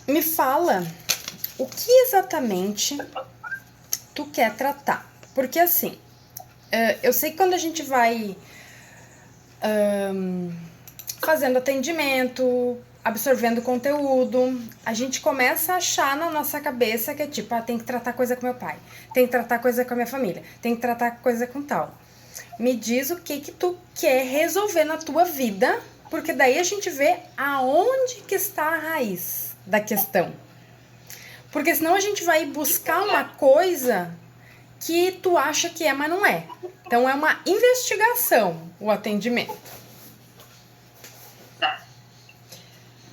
Me fala o que exatamente tu quer tratar. Porque assim, eu sei que quando a gente vai fazendo atendimento, absorvendo conteúdo, a gente começa a achar na nossa cabeça que é tipo, tem que tratar coisa com meu pai, tem que tratar coisa com a minha família, tem que tratar coisa com tal. Me diz o que tu quer resolver na tua vida, porque daí a gente vê aonde que está a raiz da questão. Porque senão a gente vai buscar uma coisa que tu acha que é, mas não é. Então é uma investigação o atendimento. Tá.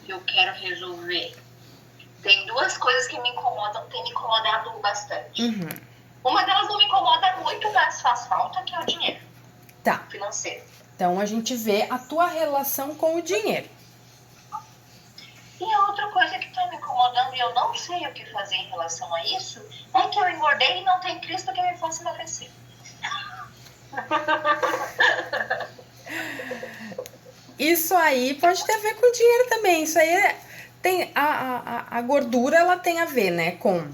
Eu quero resolver. Tem duas coisas que me incomodam, tem me incomodado bastante. Uma delas não me incomoda muito, mas faz falta, que é o dinheiro. Tá. Financeiro. Então a gente vê a tua relação com o dinheiro. E a outra coisa que está me incomodando e eu não sei o que fazer em relação a isso é que eu engordei e não tem Cristo que me faça emagrecer. Isso aí pode ter a ver com dinheiro também. Isso aí tem a gordura, ela tem a ver, né, com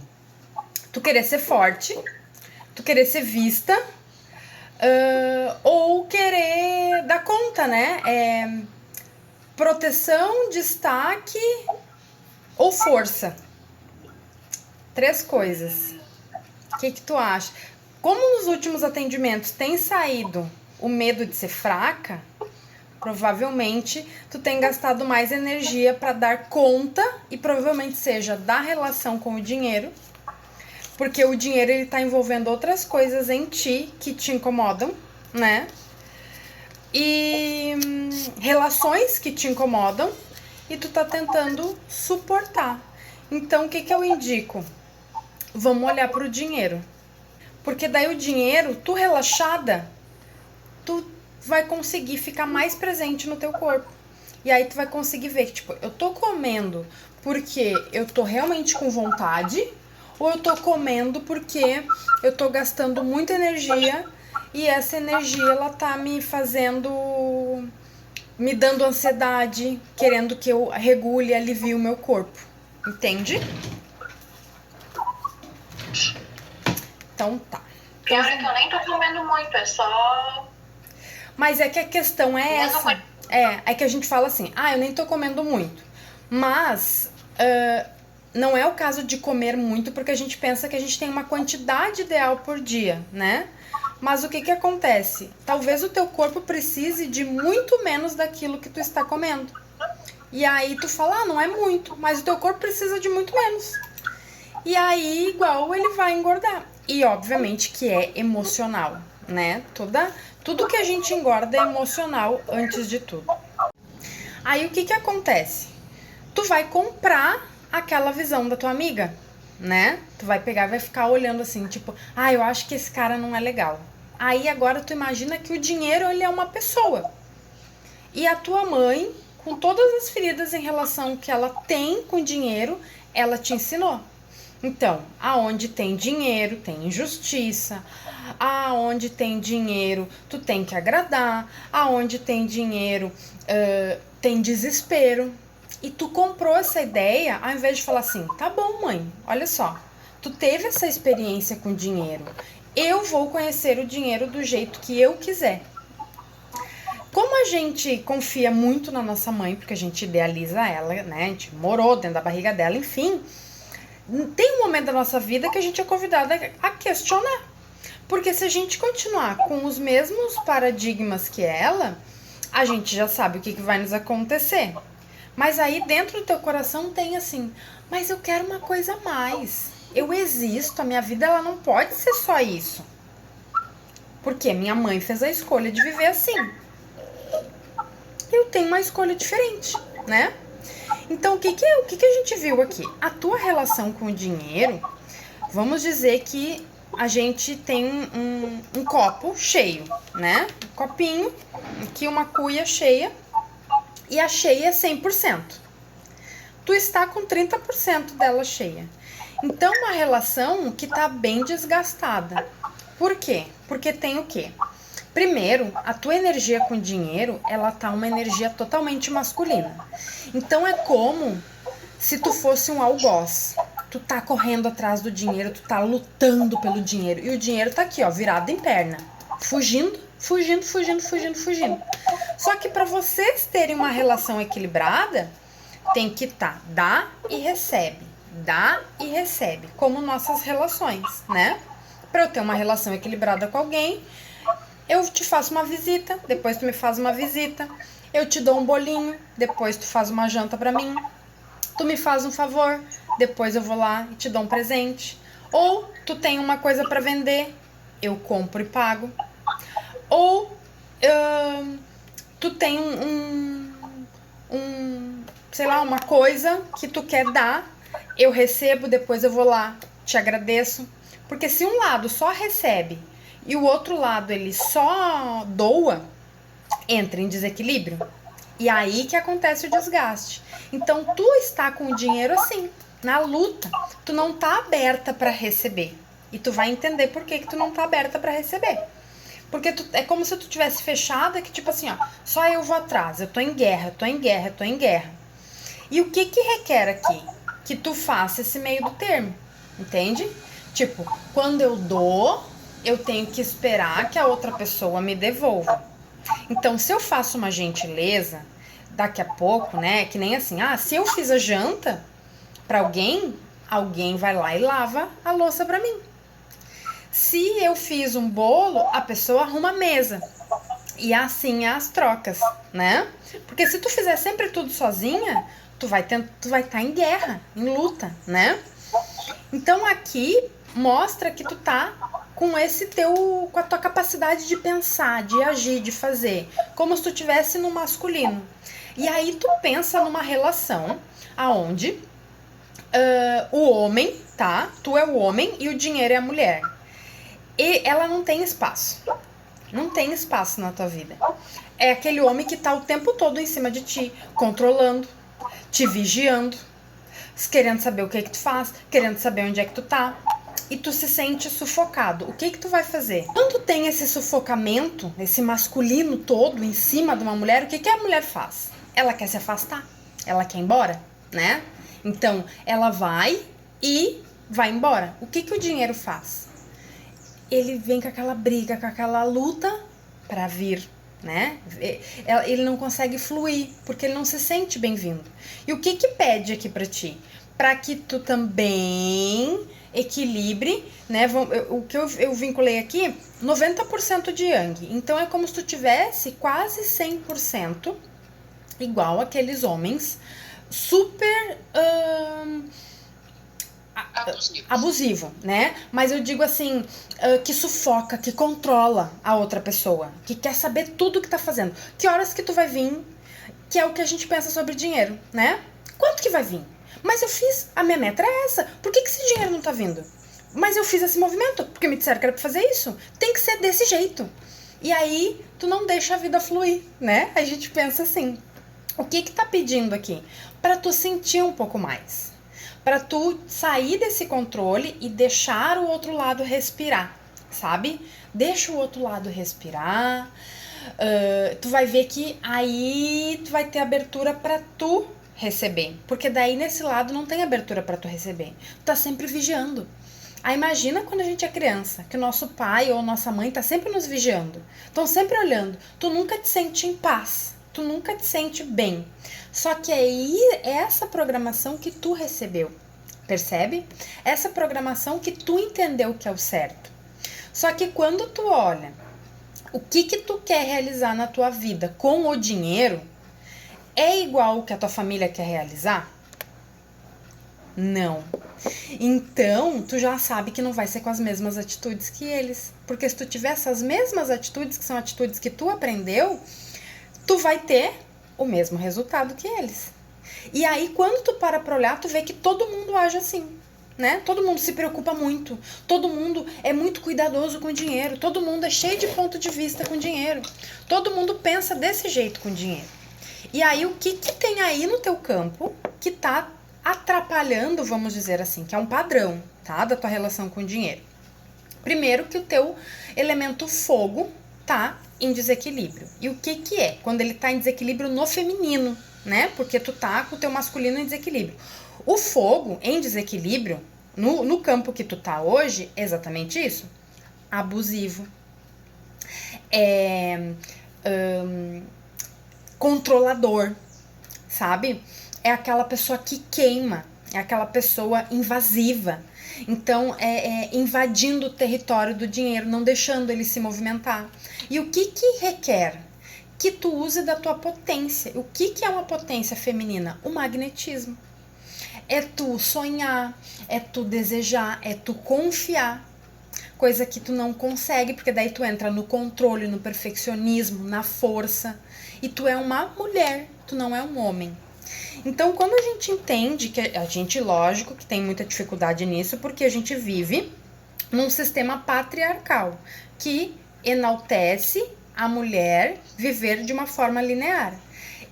tu querer ser forte, tu querer ser vista, ou querer dar conta, né? Proteção, destaque ou força. 3 coisas. O que tu acha? Como nos últimos atendimentos tem saído o medo de ser fraca, provavelmente tu tem gastado mais energia para dar conta, e provavelmente seja da relação com o dinheiro, porque o dinheiro ele tá envolvendo outras coisas em ti que te incomodam, né? E relações que te incomodam e tu tá tentando suportar. Então o que eu indico? Vamos olhar pro dinheiro. Porque daí o dinheiro, tu relaxada, tu vai conseguir ficar mais presente no teu corpo. E aí tu vai conseguir ver que, tipo, eu tô comendo porque eu tô realmente com vontade, ou eu tô comendo porque eu tô gastando muita energia e essa energia, ela tá me fazendo, me dando ansiedade, querendo que eu regule e alivie o meu corpo. Entende? Então tá. Pior é que eu nem tô comendo muito, é só... Mas é que a questão é essa. É que a gente fala assim, eu nem tô comendo muito. Mas não é o caso de comer muito, porque a gente pensa que a gente tem uma quantidade ideal por dia, né? Mas o que acontece? Talvez o teu corpo precise de muito menos daquilo que tu está comendo. E aí tu fala, não é muito, mas o teu corpo precisa de muito menos. E aí, igual, ele vai engordar. E obviamente que é emocional, né? Tudo que a gente engorda é emocional antes de tudo. Aí o que acontece? Tu vai comprar aquela visão da tua amiga, né? Tu vai pegar e vai ficar olhando assim, tipo, eu acho que esse cara não é legal. Aí agora tu imagina que o dinheiro, ele é uma pessoa. E a tua mãe, com todas as feridas em relação que ela tem com dinheiro, ela te ensinou. Então, aonde tem dinheiro, tem injustiça. Aonde tem dinheiro, tu tem que agradar. Aonde tem dinheiro, tem desespero. E tu comprou essa ideia, ao invés de falar assim, tá bom, mãe, olha só, tu teve essa experiência com dinheiro, eu vou conhecer o dinheiro do jeito que eu quiser. Como a gente confia muito na nossa mãe, porque a gente idealiza ela, né, a gente morou dentro da barriga dela, enfim, tem um momento da nossa vida que a gente é convidada a questionar. Porque se a gente continuar com os mesmos paradigmas que ela, a gente já sabe o que vai nos acontecer. Mas aí dentro do teu coração tem assim, mas eu quero uma coisa a mais. Eu existo, a minha vida ela não pode ser só isso. Porque minha mãe fez a escolha de viver assim. Eu tenho uma escolha diferente, né? Então o que a gente viu aqui? A tua relação com o dinheiro, vamos dizer que a gente tem um copo cheio, né? Um copinho, aqui uma cuia cheia, e a cheia é 100%. Tu está com 30% dela cheia. Então, uma relação que tá bem desgastada. Por quê? Porque tem o quê? Primeiro, a tua energia com dinheiro, ela tá uma energia totalmente masculina. Então, é como se tu fosse um algoz. Tu tá correndo atrás do dinheiro, tu tá lutando pelo dinheiro. E o dinheiro tá aqui, ó, virado em perna. Fugindo. Só que para vocês terem uma relação equilibrada, tem que tá, dá e recebe. Dá e recebe. Como nossas relações, né? Para eu ter uma relação equilibrada com alguém, eu te faço uma visita, depois tu me faz uma visita. Eu te dou um bolinho, depois tu faz uma janta pra mim. Tu me faz um favor, depois eu vou lá e te dou um presente. Ou tu tem uma coisa pra vender, eu compro e pago. Ou tu tem sei lá, uma coisa que tu quer dar, eu recebo, depois eu vou lá, te agradeço. Porque se um lado só recebe e o outro lado ele só doa, entra em desequilíbrio. E aí que acontece o desgaste. Então tu está com o dinheiro assim, na luta. Tu não tá aberta para receber. E tu vai entender por que tu não tá aberta para receber. Porque é como se tu tivesse fechado, que tipo assim, ó, só eu vou atrás, eu tô em guerra. E o que requer aqui? Que tu faça esse meio do termo, entende? Tipo, quando eu dou, eu tenho que esperar que a outra pessoa me devolva. Então, se eu faço uma gentileza, daqui a pouco, né, que nem assim, se eu fiz a janta pra alguém vai lá e lava a louça pra mim. Se eu fiz um bolo, a pessoa arruma a mesa. E assim é as trocas, né? Porque se tu fizer sempre tudo sozinha, tu vai estar em guerra, em luta, né? Então aqui mostra que tu tá com com a tua capacidade de pensar, de agir, de fazer, como se tu tivesse no masculino. E aí tu pensa numa relação aonde o homem, tá? Tu é o homem e o dinheiro é a mulher. E ela não tem espaço. Não tem espaço na tua vida. É aquele homem que tá o tempo todo em cima de ti, controlando, te vigiando, querendo saber o que tu faz, querendo saber onde é que tu tá. E tu se sente sufocado. O que tu vai fazer? Quando tem esse sufocamento, esse masculino todo em cima de uma mulher, o que a mulher faz? Ela quer se afastar. Ela quer ir embora, né? Então, ela vai embora. O que o dinheiro faz? Ele vem com aquela briga, com aquela luta pra vir, né? Ele não consegue fluir, porque ele não se sente bem-vindo. E o que pede aqui pra ti? Pra que tu também equilibre, né? O que eu vinculei aqui, 90% de Yang. Então, é como se tu tivesse quase 100% igual aqueles homens super abusivo, né? Mas eu digo assim, que sufoca, que controla a outra pessoa, que quer saber tudo que tá fazendo. Que horas que tu vai vir, que é o que a gente pensa sobre dinheiro, né? Quanto que vai vir? Mas eu fiz, a minha meta é essa, por que esse dinheiro não tá vindo? Mas eu fiz esse movimento, porque me disseram que era pra fazer isso. Tem que ser desse jeito. E aí, tu não deixa a vida fluir, né? A gente pensa assim, o que tá pedindo aqui? Pra tu sentir um pouco mais. Pra tu sair desse controle e deixar o outro lado respirar, sabe? Deixa o outro lado respirar. Tu vai ver que aí tu vai ter abertura pra tu receber. Porque daí nesse lado não tem abertura pra tu receber. Tu tá sempre vigiando. Aí imagina quando a gente é criança, que o nosso pai ou nossa mãe tá sempre nos vigiando. Estão sempre olhando. Tu nunca te sente em paz. Tu nunca te sente bem. Só que aí é essa programação que tu recebeu. Percebe? Essa programação que tu entendeu que é o certo. Só que quando tu olha o que tu quer realizar na tua vida com o dinheiro, é igual o que a tua família quer realizar? Não. Então, tu já sabe que não vai ser com as mesmas atitudes que eles. Porque se tu tiver essas mesmas atitudes, que são atitudes que tu aprendeu, tu vai ter o mesmo resultado que eles. E aí, quando tu para pra olhar, tu vê que todo mundo age assim, né? Todo mundo se preocupa muito. Todo mundo é muito cuidadoso com o dinheiro. Todo mundo é cheio de ponto de vista com o dinheiro. Todo mundo pensa desse jeito com o dinheiro. E aí, o que tem aí no teu campo que tá atrapalhando, vamos dizer assim, que é um padrão, tá? Da tua relação com o dinheiro. Primeiro, que o teu elemento fogo tá em desequilíbrio. E o que é? Quando ele tá em desequilíbrio no feminino, né? Porque tu tá com o teu masculino em desequilíbrio. O fogo em desequilíbrio, no campo que tu tá hoje, é exatamente isso. Abusivo. Controlador, sabe? É aquela pessoa que queima, é aquela pessoa invasiva. Então, invadindo o território do dinheiro, não deixando ele se movimentar. E o que requer? Que tu use da tua potência. O que é uma potência feminina? O magnetismo. É tu sonhar, é tu desejar, é tu confiar. Coisa que tu não consegue, porque daí tu entra no controle, no perfeccionismo, na força. E tu é uma mulher, tu não é um homem. Então, quando a gente entende que a gente, lógico, que tem muita dificuldade nisso, porque a gente vive num sistema patriarcal que enaltece a mulher viver de uma forma linear.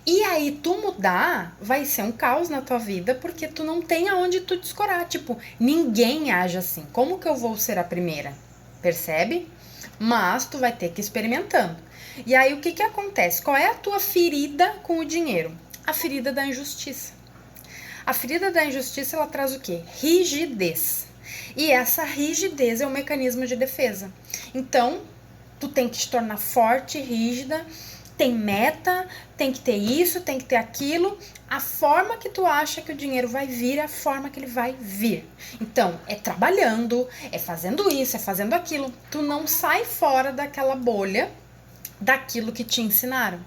E aí, tu mudar vai ser um caos na tua vida, porque tu não tem aonde tu te escorar. Tipo, ninguém age assim. Como que eu vou ser a primeira? Percebe? Mas tu vai ter que ir experimentando. E aí, o que acontece? Qual é a tua ferida com o dinheiro? A ferida da injustiça. A ferida da injustiça, ela traz o quê? Rigidez. E essa rigidez é um mecanismo de defesa. Então, tu tem que te tornar forte, rígida, tem meta, tem que ter isso, tem que ter aquilo. A forma que tu acha que o dinheiro vai vir é a forma que ele vai vir. Então, é trabalhando, é fazendo isso, é fazendo aquilo. Tu não sai fora daquela bolha daquilo que te ensinaram,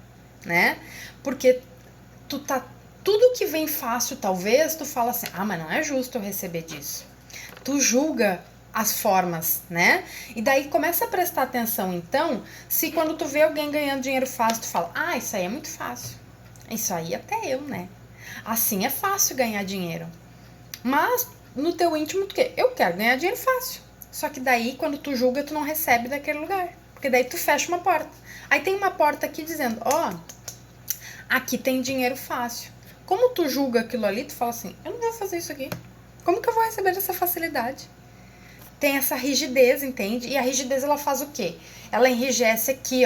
né? Porque tu tá, tudo que vem fácil, talvez, tu fala assim, mas não é justo eu receber disso. Tu julga as formas, né? E daí começa a prestar atenção, então, se quando tu vê alguém ganhando dinheiro fácil, tu fala, isso aí é muito fácil. Isso aí até eu, né? Assim é fácil ganhar dinheiro. Mas, no teu íntimo, tu quer? Eu quero ganhar dinheiro fácil. Só que daí, quando tu julga, tu não recebe daquele lugar. Porque daí tu fecha uma porta. Aí tem uma porta aqui dizendo, aqui tem dinheiro fácil. Como tu julga aquilo ali, tu fala assim, eu não vou fazer isso aqui. Como que eu vou receber essa facilidade? Tem essa rigidez, entende? E a rigidez, ela faz o quê? Ela enrijece aqui,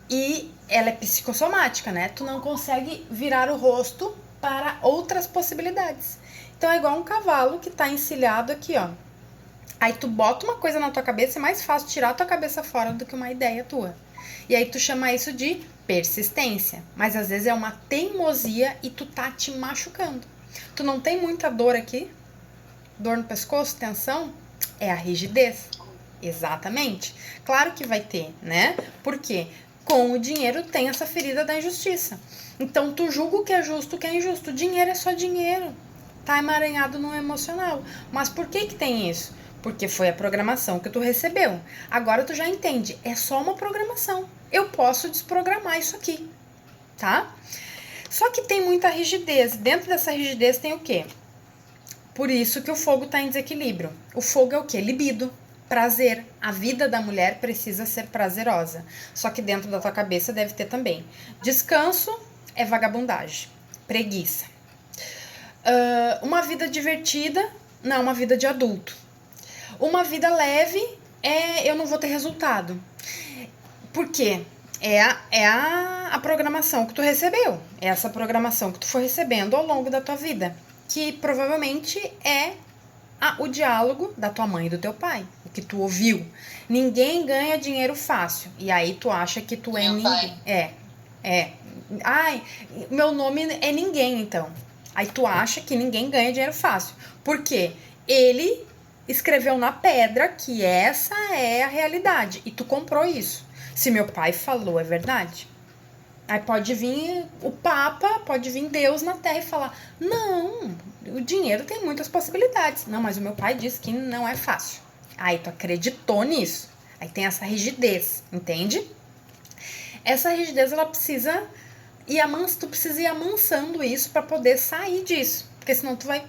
e ela é psicossomática, né? Tu não consegue virar o rosto para outras possibilidades. Então é igual um cavalo que tá encilhado aqui, Aí tu bota uma coisa na tua cabeça, é mais fácil tirar a tua cabeça fora do que uma ideia tua. E aí tu chama isso de persistência. Mas às vezes é uma teimosia e tu tá te machucando. Tu não tem muita dor aqui? Dor no pescoço, tensão? É a rigidez. Exatamente. Claro que vai ter, né? Porque com o dinheiro tem essa ferida da injustiça. Então tu julga o que é justo, o que é injusto. Dinheiro é só dinheiro. Tá emaranhado no emocional. Mas por que tem isso? Porque foi a programação que tu recebeu. Agora tu já entende, é só uma programação. Eu posso desprogramar isso aqui, tá? Só que tem muita rigidez. Dentro dessa rigidez tem o quê? Por isso que o fogo tá em desequilíbrio. O fogo é o quê? Libido, prazer. A vida da mulher precisa ser prazerosa. Só que dentro da tua cabeça deve ter também. Descanso é vagabundagem, preguiça. Uma vida divertida não é uma vida de adulto. Uma vida leve eu não vou ter resultado. Por quê? É a programação que tu recebeu. É essa programação que tu foi recebendo ao longo da tua vida. Que provavelmente é o diálogo da tua mãe e do teu pai. O que tu ouviu. Ninguém ganha dinheiro fácil. E aí tu acha que tu é ninguém. Meu nome é ninguém, então. Aí tu acha que ninguém ganha dinheiro fácil. Por quê? Ele escreveu na pedra que essa é a realidade. E tu comprou isso. Se meu pai falou, é verdade? Aí pode vir o Papa, pode vir Deus na Terra e falar, não, o dinheiro tem muitas possibilidades. Não, mas o meu pai disse que não é fácil. Aí tu acreditou nisso. Aí tem essa rigidez, entende? Essa rigidez, ela precisa tu precisa ir amansando isso para poder sair disso. Porque senão tu vai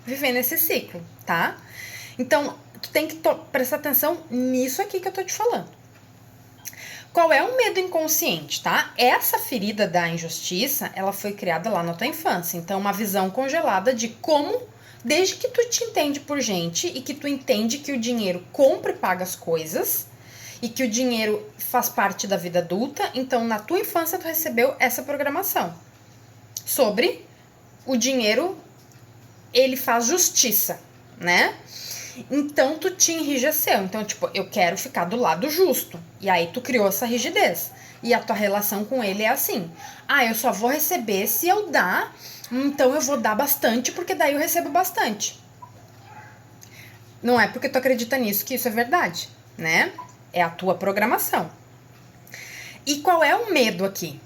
viver nesse ciclo, tá? Então, tu tem que prestar atenção nisso aqui que eu tô te falando. Qual é o medo inconsciente, tá? Essa ferida da injustiça, ela foi criada lá na tua infância. Então, uma visão congelada de como, desde que tu te entende por gente e que tu entende que o dinheiro compra e paga as coisas e que o dinheiro faz parte da vida adulta, então, na tua infância, tu recebeu essa programação. sobre o dinheiro, ele faz justiça, né? Então, tu te enrijeceu. Então, tipo, eu quero ficar do lado justo. E aí, tu criou essa rigidez. E a tua relação com ele é assim. Ah, eu só vou receber se eu dar. Então, eu vou dar bastante, porque daí eu recebo bastante. Não é porque tu acredita nisso que isso é verdade, né? É a tua programação. E qual é o medo aqui?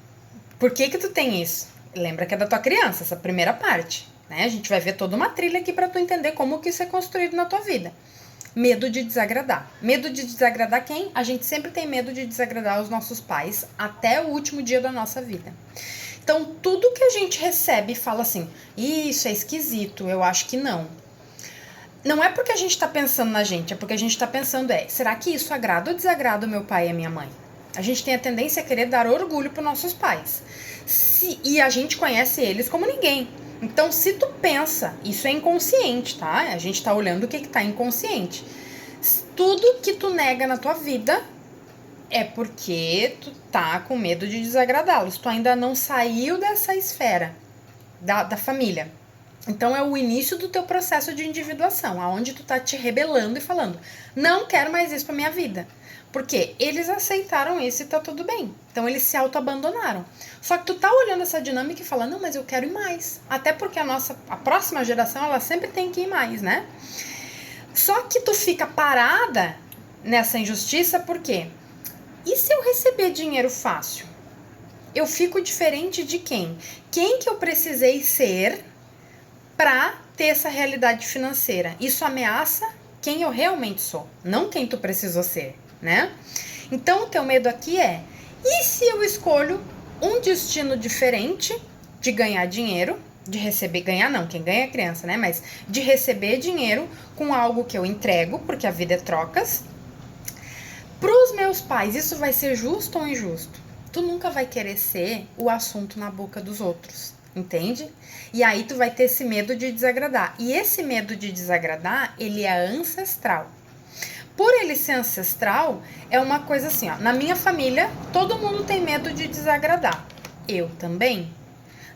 Por que tu tem isso? Lembra que é da tua criança, essa primeira parte. Né? A gente vai ver toda uma trilha aqui para tu entender como que isso é construído na tua vida. Medo de desagradar. Medo de desagradar quem? A gente sempre tem medo de desagradar os nossos pais até o último dia da nossa vida. Então, tudo que a gente recebe fala assim, isso é esquisito, eu acho que não. Não é porque a gente tá pensando na gente, é porque a gente tá pensando, será que isso agrada ou desagrada o meu pai e a minha mãe? A gente tem a tendência a querer dar orgulho para nossos pais. E a gente conhece eles como ninguém. Então, se tu pensa, isso é inconsciente, tá? A gente tá olhando o que tá inconsciente. Tudo que tu nega na tua vida é porque tu tá com medo de desagradá-los. Tu ainda não saiu dessa esfera da família. Então, é o início do teu processo de individuação, aonde tu tá te rebelando e falando, não quero mais isso pra minha vida. Porque eles aceitaram isso e tá tudo bem. Então, eles se auto-abandonaram. Só que tu tá olhando essa dinâmica e fala, não, mas eu quero ir mais. Até porque a próxima geração, ela sempre tem que ir mais, né? Só que tu fica parada nessa injustiça, por quê? E se eu receber dinheiro fácil? Eu fico diferente de quem? Quem que eu precisei ser pra ter essa realidade financeira? Isso ameaça quem eu realmente sou, não quem tu precisou ser, né? Então, o teu medo aqui é, e se eu escolho um destino diferente de ganhar dinheiro, de receber, ganhar não, quem ganha é criança, né? Mas de receber dinheiro com algo que eu entrego, porque a vida é trocas, pros meus pais, isso vai ser justo ou injusto? Tu nunca vai querer ser o assunto na boca dos outros, entende? E aí tu vai ter esse medo de desagradar. E esse medo de desagradar, ele é ancestral. Por ele ser ancestral, é uma coisa assim, ó. Na minha família, todo mundo tem medo de desagradar. Eu também.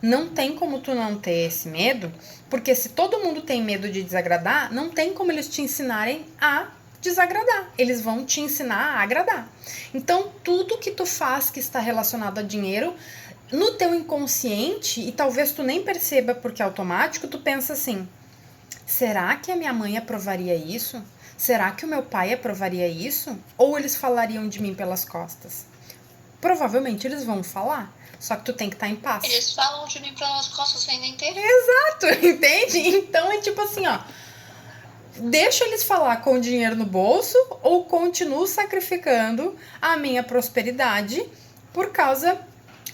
Não tem como tu não ter esse medo, porque se todo mundo tem medo de desagradar, não tem como eles te ensinarem a desagradar. Eles vão te ensinar a agradar. Então, tudo que tu faz que está relacionado a dinheiro, no teu inconsciente, e talvez tu nem perceba porque é automático, tu pensa assim, será que a minha mãe aprovaria isso? Será que o meu pai aprovaria isso? Ou eles falariam de mim pelas costas? Provavelmente eles vão falar, só que tu tem que estar em paz. Eles falam de mim pelas costas sem nem ter. Exato, entende? Então é tipo assim, ó, deixa eles falar com o dinheiro no bolso ou continuo sacrificando a minha prosperidade por causa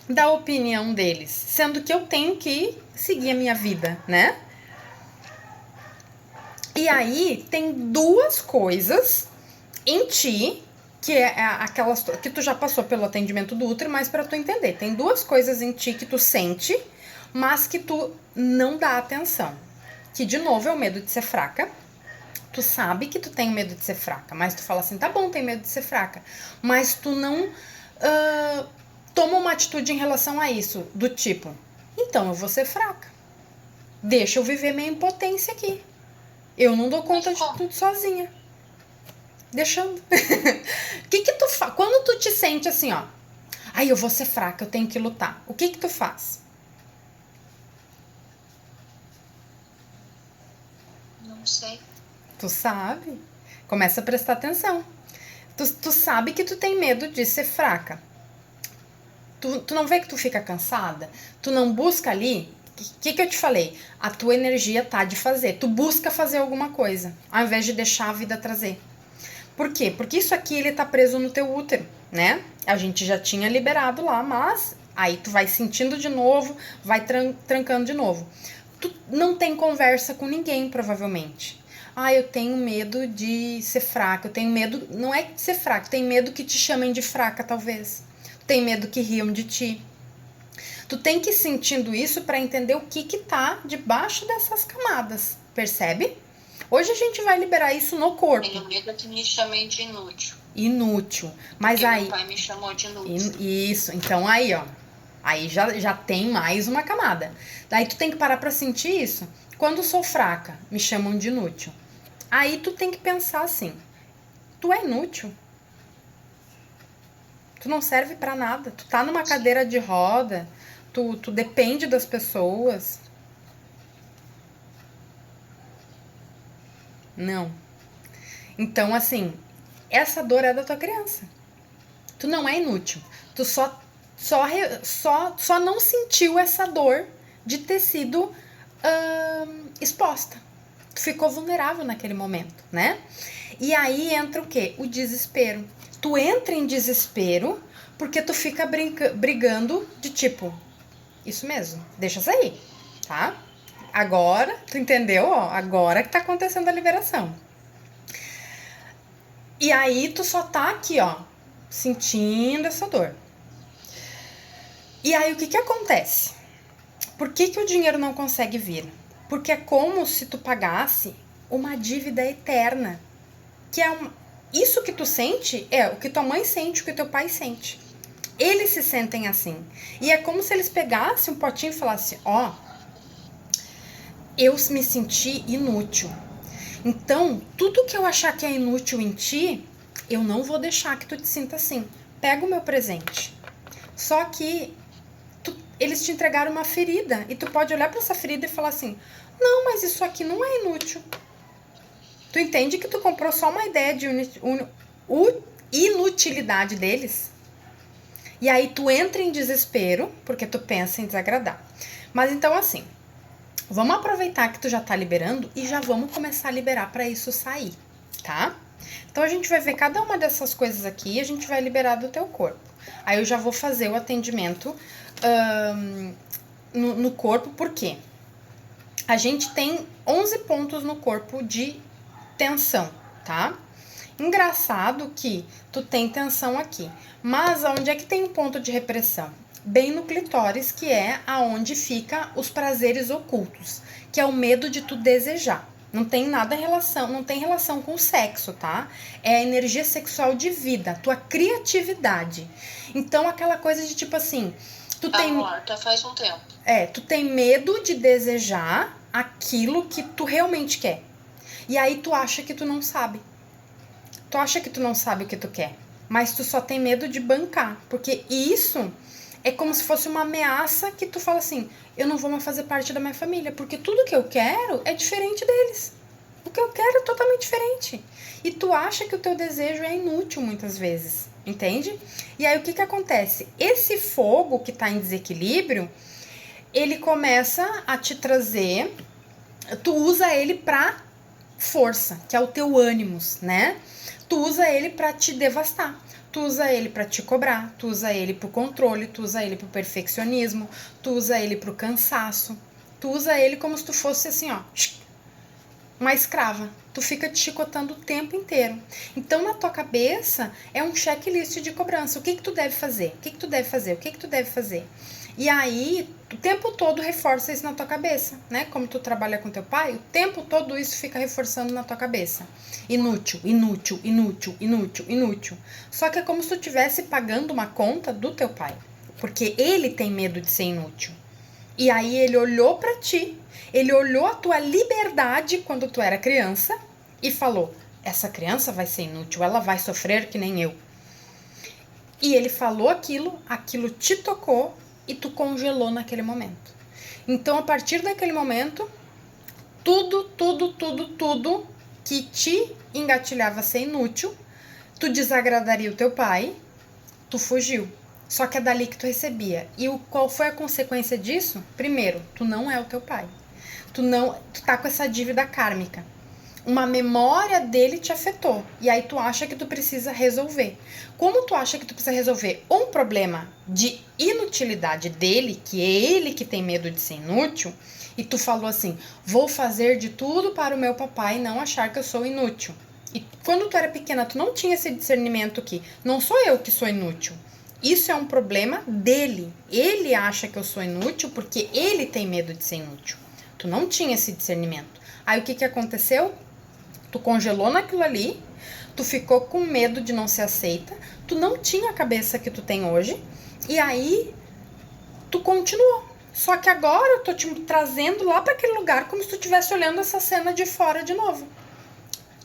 da opinião deles, sendo que eu tenho que seguir a minha vida, né? E aí tem duas coisas em ti, que é aquelas que tu já passou pelo atendimento do útero, mas para tu entender, tem duas coisas em ti que tu sente, mas que tu não dá atenção. Que de novo é o medo de ser fraca. Tu sabe que tu tem medo de ser fraca, mas tu fala assim, tá bom, tem medo de ser fraca, mas tu não toma uma atitude em relação a isso, do tipo, então eu vou ser fraca. Deixa eu viver minha impotência aqui. Eu não dou conta de tudo sozinha. Deixando. Que tu faz? Quando tu te sente assim, ó, ai, eu vou ser fraca, eu tenho que lutar. O que tu faz? Não sei. Tu sabe? Começa a prestar atenção. Tu sabe que tu tem medo de ser fraca. Tu não vê que tu fica cansada? Tu não busca ali? O que eu te falei? A tua energia tá de fazer. Tu busca fazer alguma coisa, ao invés de deixar a vida trazer. Por quê? Porque isso aqui, ele tá preso no teu útero, né? A gente já tinha liberado lá, mas aí tu vai sentindo de novo, vai trancando de novo. Tu não tem conversa com ninguém, provavelmente. Ah, eu tenho medo de ser fraca, eu tenho medo, não é de ser fraca, tem medo que te chamem de fraca, talvez. Tem medo que riam de ti. Tu tem que ir sentindo isso para entender o que tá debaixo dessas camadas, percebe? Hoje a gente vai liberar isso no corpo. Tenho medo que me chamem de inútil. Inútil. Mas porque aí... meu pai me chamou de inútil. Isso, então aí, ó. Aí já tem mais uma camada. Daí tu tem que parar pra sentir isso. Quando sou fraca, me chamam de inútil. Aí tu tem que pensar assim, tu é inútil? Tu não serve pra nada. Tu tá numa cadeira de roda, tu depende das pessoas. Não. Então, assim, essa dor é da tua criança. Tu não é inútil. Tu só não sentiu essa dor de ter sido exposta. Tu ficou vulnerável naquele momento, né? E aí entra o quê? O desespero. Tu entra em desespero porque tu fica brigando de tipo, isso mesmo, deixa sair, tá? Agora, tu entendeu? Ó, agora que tá acontecendo a liberação. E aí tu só tá aqui, ó, sentindo essa dor. E aí o que acontece? Por que o dinheiro não consegue vir? Porque é como se tu pagasse uma dívida eterna. Que é isso que tu sente é o que tua mãe sente, o que teu pai sente. Eles se sentem assim. E é como se eles pegassem um potinho e falassem, ó, eu me senti inútil. Então, tudo que eu achar que é inútil em ti, eu não vou deixar que tu te sinta assim. Pega o meu presente. Só que eles te entregaram uma ferida e tu pode olhar para essa ferida e falar assim, não, mas isso aqui não é inútil. Tu entende que tu comprou só uma ideia de inutilidade deles? E aí tu entra em desespero porque tu pensa em desagradar. Mas então assim, vamos aproveitar que tu já tá liberando e já vamos começar a liberar para isso sair, tá? Então a gente vai ver cada uma dessas coisas aqui e a gente vai liberar do teu corpo. Aí eu já vou fazer o atendimento no corpo, por quê? A gente tem 11 pontos no corpo de tensão, tá? Engraçado que tu tem tensão aqui, mas onde é que tem um ponto de repressão? Bem no clitóris, que é aonde fica os prazeres ocultos, que é o medo de tu desejar. Não tem relação com o sexo, tá? É a energia sexual de vida, tua criatividade. Então aquela coisa de tipo assim, tá morta faz um tempo. Tu tem medo de desejar aquilo que tu realmente quer. E aí tu acha que tu não sabe. Tu acha que tu não sabe o que tu quer. Mas tu só tem medo de bancar. Porque isso é como se fosse uma ameaça que tu fala assim, eu não vou mais fazer parte da minha família. Porque tudo que eu quero é diferente deles. O que eu quero é totalmente diferente. E tu acha que o teu desejo é inútil muitas vezes. Entende? E aí o que acontece? Esse fogo que tá em desequilíbrio, ele começa a te trazer, tu usa ele pra força, que é o teu ânimos, né? Tu usa ele pra te devastar, tu usa ele pra te cobrar, tu usa ele pro controle, tu usa ele pro perfeccionismo, tu usa ele pro cansaço, tu usa ele como se tu fosse assim, ó, uma escrava. Tu fica te chicotando o tempo inteiro. Então, na tua cabeça, é um checklist de cobrança. O que tu deve fazer? O que tu deve fazer? O que tu deve fazer? E aí, o tempo todo reforça isso na tua cabeça, né? Como tu trabalha com teu pai, o tempo todo isso fica reforçando na tua cabeça. Inútil, inútil, inútil, inútil, inútil. Só que é como se tu estivesse pagando uma conta do teu pai. Porque ele tem medo de ser inútil. E aí ele olhou pra ti, ele olhou a tua liberdade quando tu era criança e falou, essa criança vai ser inútil, ela vai sofrer que nem eu. E ele falou aquilo te tocou e tu congelou naquele momento. Então, a partir daquele momento, tudo que te engatilhava a ser inútil, tu desagradaria o teu pai, tu fugiu. Só que é dali que tu recebia. E qual foi a consequência disso? Primeiro, tu não é o teu pai. Tu tá com essa dívida kármica. Uma memória dele te afetou. E aí tu acha que tu precisa resolver. Como tu acha que tu precisa resolver um problema de inutilidade dele, que é ele que tem medo de ser inútil, e tu falou assim, vou fazer de tudo para o meu papai não achar que eu sou inútil. E quando tu era pequena, tu não tinha esse discernimento que não sou eu que sou inútil. Isso é um problema dele. Ele acha que eu sou inútil porque ele tem medo de ser inútil. Tu não tinha esse discernimento. Aí o que aconteceu? Tu congelou naquilo ali, tu ficou com medo de não ser aceita, tu não tinha a cabeça que tu tem hoje, e aí tu continuou. Só que agora eu tô te trazendo lá para aquele lugar como se tu estivesse olhando essa cena de fora de novo.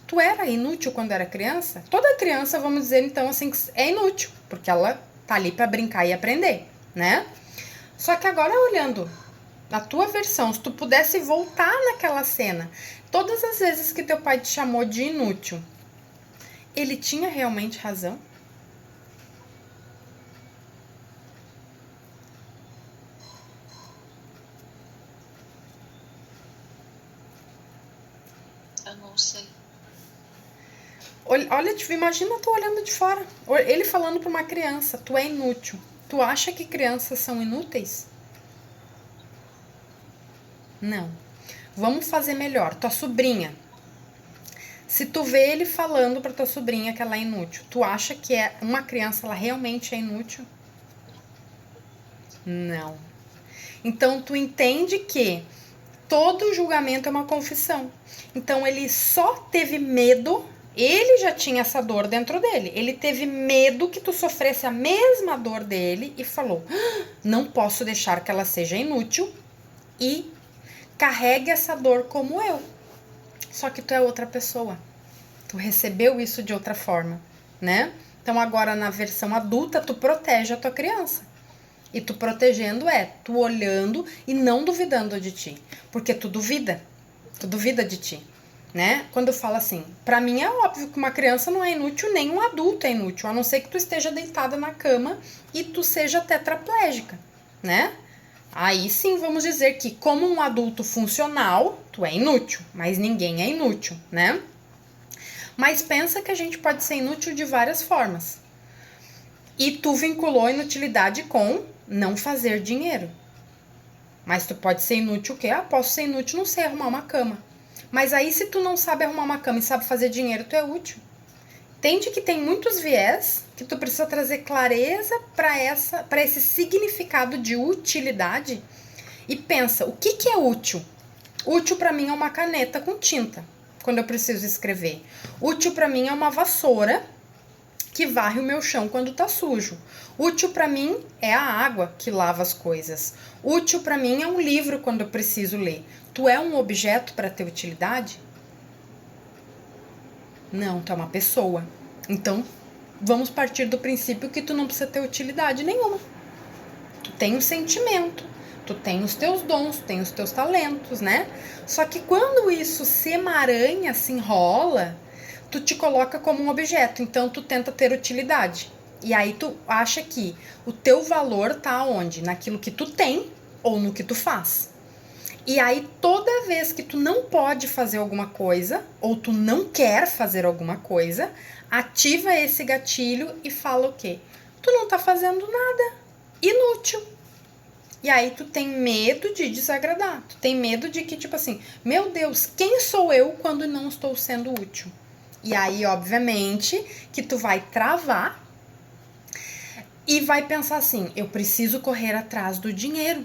Tu era inútil quando era criança? Toda criança, vamos dizer então assim, é inútil, porque ela tá ali para brincar e aprender, né? Só que agora olhando a tua versão, se tu pudesse voltar naquela cena, todas as vezes que teu pai te chamou de inútil, ele tinha realmente razão? Eu não sei. Olha, imagina tu olhando de fora. Ele falando pra uma criança, tu é inútil. Tu acha que crianças são inúteis? Não. Vamos fazer melhor. Tua sobrinha. Se tu vê ele falando pra tua sobrinha que ela é inútil, tu acha que uma criança ela realmente é inútil? Não. Então tu entende que todo julgamento é uma confissão. Então ele só teve medo, ele já tinha essa dor dentro dele. Ele teve medo que tu sofresse a mesma dor dele e falou: não posso deixar que ela seja inútil e carregue essa dor como eu. Só que tu é outra pessoa. Tu recebeu isso de outra forma, né? Então agora na versão adulta tu protege a tua criança. E tu protegendo tu olhando e não duvidando de ti. Porque tu duvida de ti, né? Quando eu falo assim, pra mim é óbvio que uma criança não é inútil, nem um adulto é inútil, a não ser que tu esteja deitada na cama e tu seja tetraplégica, né? Aí sim vamos dizer que como um adulto funcional, tu é inútil, mas ninguém é inútil, né? Mas pensa que a gente pode ser inútil de várias formas. E tu vinculou a inutilidade com não fazer dinheiro. Mas tu pode ser inútil o quê? Posso ser inútil, não sei arrumar uma cama. Mas aí se tu não sabe arrumar uma cama e sabe fazer dinheiro, tu é útil. Entende que tem muitos viés que tu precisa trazer clareza para esse significado de utilidade. E pensa, o que é útil? Útil para mim é uma caneta com tinta, quando eu preciso escrever. Útil para mim é uma vassoura que varre o meu chão quando tá sujo. Útil para mim é a água que lava as coisas. Útil para mim é um livro quando eu preciso ler. Tu é um objeto para ter utilidade? Não, tu é uma pessoa. Então, vamos partir do princípio que tu não precisa ter utilidade nenhuma. Tu tem um sentimento, tu tem os teus dons, tu tem os teus talentos, né? Só que quando isso se emaranha, se enrola, tu te coloca como um objeto, então tu tenta ter utilidade. E aí tu acha que o teu valor tá onde? Naquilo que tu tem ou no que tu faz. E aí toda vez que tu não pode fazer alguma coisa, ou tu não quer fazer alguma coisa, ativa esse gatilho e fala o quê? Tu não tá fazendo nada. Inútil. E aí tu tem medo de desagradar. Tu tem medo de que, tipo assim, meu Deus, quem sou eu quando não estou sendo útil? E aí, obviamente, que tu vai travar e vai pensar assim, eu preciso correr atrás do dinheiro.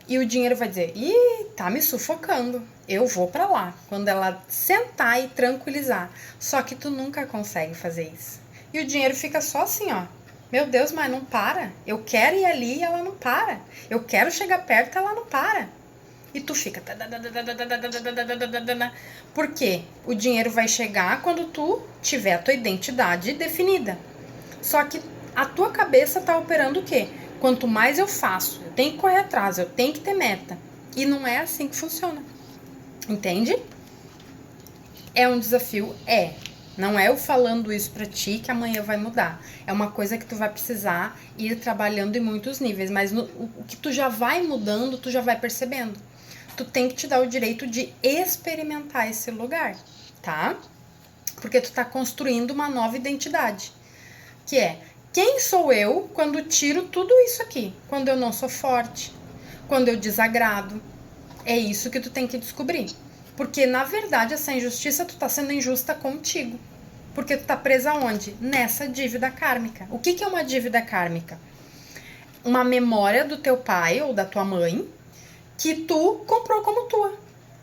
E o dinheiro vai dizer, ih, tá me sufocando, eu vou pra lá. Quando ela sentar e tranquilizar. Só que tu nunca consegue fazer isso. E o dinheiro fica só assim, ó. Meu Deus, mas não para. Eu quero ir ali e ela não para. Eu quero chegar perto e ela não para. E tu fica... Por quê? O dinheiro vai chegar quando tu tiver a tua identidade definida. Só que a tua cabeça tá operando o quê? Quanto mais eu faço, eu tenho que correr atrás, eu tenho que ter meta. E não é assim que funciona. Entende? É um desafio? É. Não é eu falando isso pra ti que amanhã vai mudar. É uma coisa que tu vai precisar ir trabalhando em muitos níveis. Mas o que tu já vai mudando, tu já vai percebendo. Tu tem que te dar o direito de experimentar esse lugar, tá? Porque tu tá construindo uma nova identidade. Que é, quem sou eu quando tiro tudo isso aqui? Quando eu não sou forte, quando eu desagrado. É isso que tu tem que descobrir. Porque, na verdade, essa injustiça, tu tá sendo injusta contigo. Porque tu tá presa onde? Nessa dívida kármica. O que é uma dívida kármica? Uma memória do teu pai ou da tua mãe que tu comprou como tua.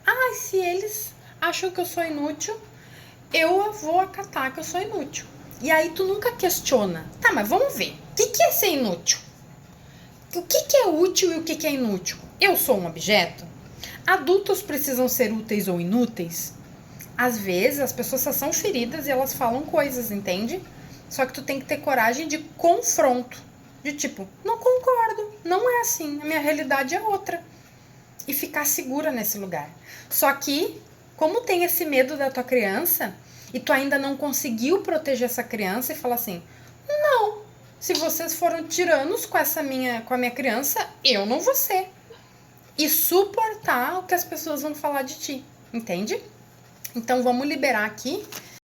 Ah, se eles acham que eu sou inútil, eu vou acatar que eu sou inútil. E aí tu nunca questiona. Tá, mas vamos ver. O que é ser inútil? o que é útil e o que é inútil? Eu sou um objeto? Adultos precisam ser úteis ou inúteis? Às vezes as pessoas só são feridas e elas falam coisas, entende? Só que tu tem que ter coragem de confronto. De tipo, não concordo, não é assim, a minha realidade é outra. E ficar segura nesse lugar. Só que, como tem esse medo da tua criança, e tu ainda não conseguiu proteger essa criança e falar assim, não, se vocês foram tiranos com a minha criança, eu não vou ser. E suportar o que as pessoas vão falar de ti, entende? Então vamos liberar aqui